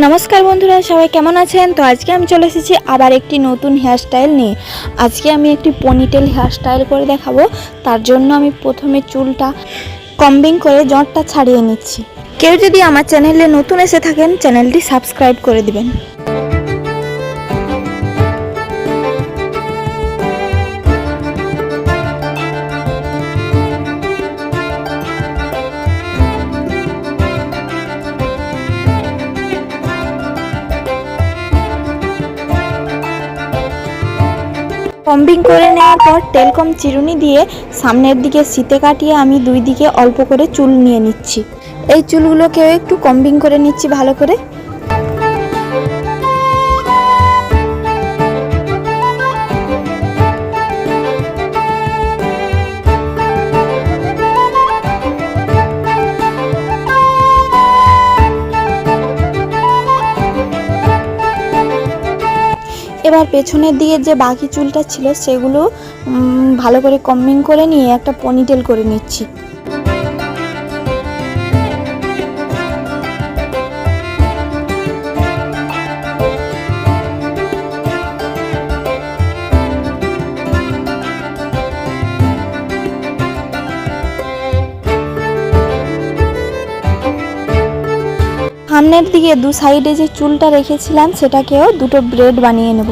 नमस्कार बंधुरा सबाई केमन आছেন। तो आज के আমি চলে এসেছি আবার একটি নতুন হেয়ার স্টাইল নিয়ে। আজকে আমি একটি পনিটেল হেয়ার স্টাইল করে দেখাবো। তার জন্য আমি প্রথমে চুলটা কম্বিং করে জটটা ছাড়িয়ে নিচ্ছি। কেউ যদি আমার চ্যানেলে নতুন এসে থাকেন চ্যানেলটি সাবস্ক্রাইব করে দিবেন। কম্বিং করে নেওয়ার পর টেলকম চিরুনি দিয়ে সামনের দিকে সিতে কাটিয়ে আমি দুই দিকে অল্প করে চুল নিয়ে নিচ্ছি। এই চুলগুলোকেও একটু কম্বিং করে নিচ্ছি ভালো করে। এবার পেছনের দিকে যে বাকি চুলটা ছিল সেগুলো ভালো করে কম্বিং করে নিয়ে একটা পনিটেল করে নিচ্ছি। সামনের দিকে দু সাইডে যে চুলটা রেখেছিলাম সেটাকেও দুটো ব্রেড বানিয়ে নেব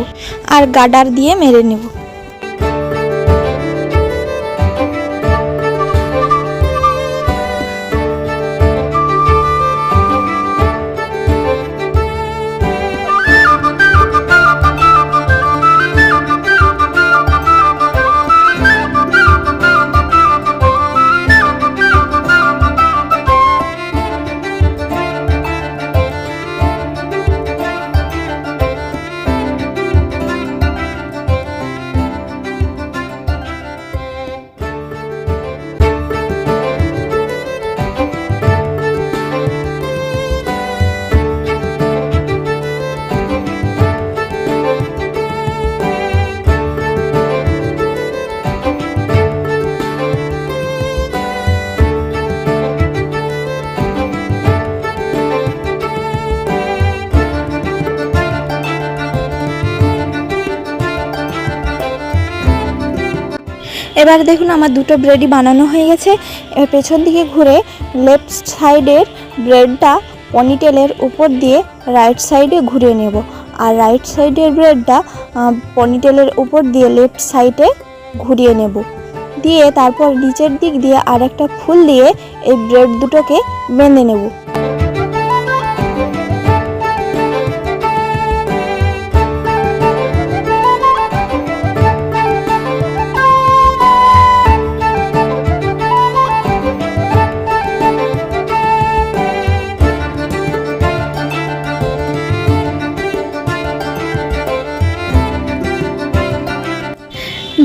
আর গার্ডার দিয়ে মেরে নেব। এবার দেখুন আমার দুটো ব্রেডই বানানো হয়ে গেছে। এবার পেছন দিকে ঘুরে লেফট সাইডের ব্রেডটা পনিটেলের উপর দিয়ে রাইট সাইডে ঘুরিয়ে নেব আর রাইট সাইডের ব্রেডটা পনিটেলের উপর দিয়ে লেফট সাইডে ঘুরিয়ে নেব, দিয়ে তারপর নিচের দিক দিয়ে আর একটা ফুল দিয়ে এই ব্রেড দুটোকে বেঁধে নেব।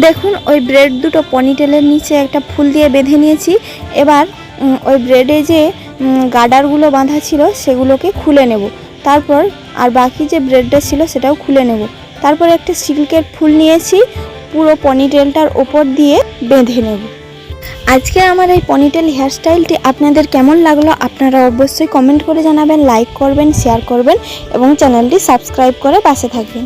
দেখুন ওই ব্রেড দুটো পনিটেলের নিচে একটা ফুল দিয়ে বেঁধে নিয়েছি। এবার ওই ব্রেডে যে গার্ডারগুলো বাঁধা ছিল সেগুলোকে খুলে নেব, তারপর আর বাকি যে ব্রেডটা ছিল সেটাও খুলে নেব। তারপর একটা সিল্কের ফুল নিয়েছি, পুরো পনিটেলটার ওপর দিয়ে বেঁধে নেব। আজকে আমার এই পনিটেল হেয়ারস্টাইলটি আপনাদের কেমন লাগলো আপনারা অবশ্যই কমেন্ট করে জানাবেন, লাইক করবেন, শেয়ার করবেন এবং চ্যানেলটি সাবস্ক্রাইব করে পাশে থাকবেন।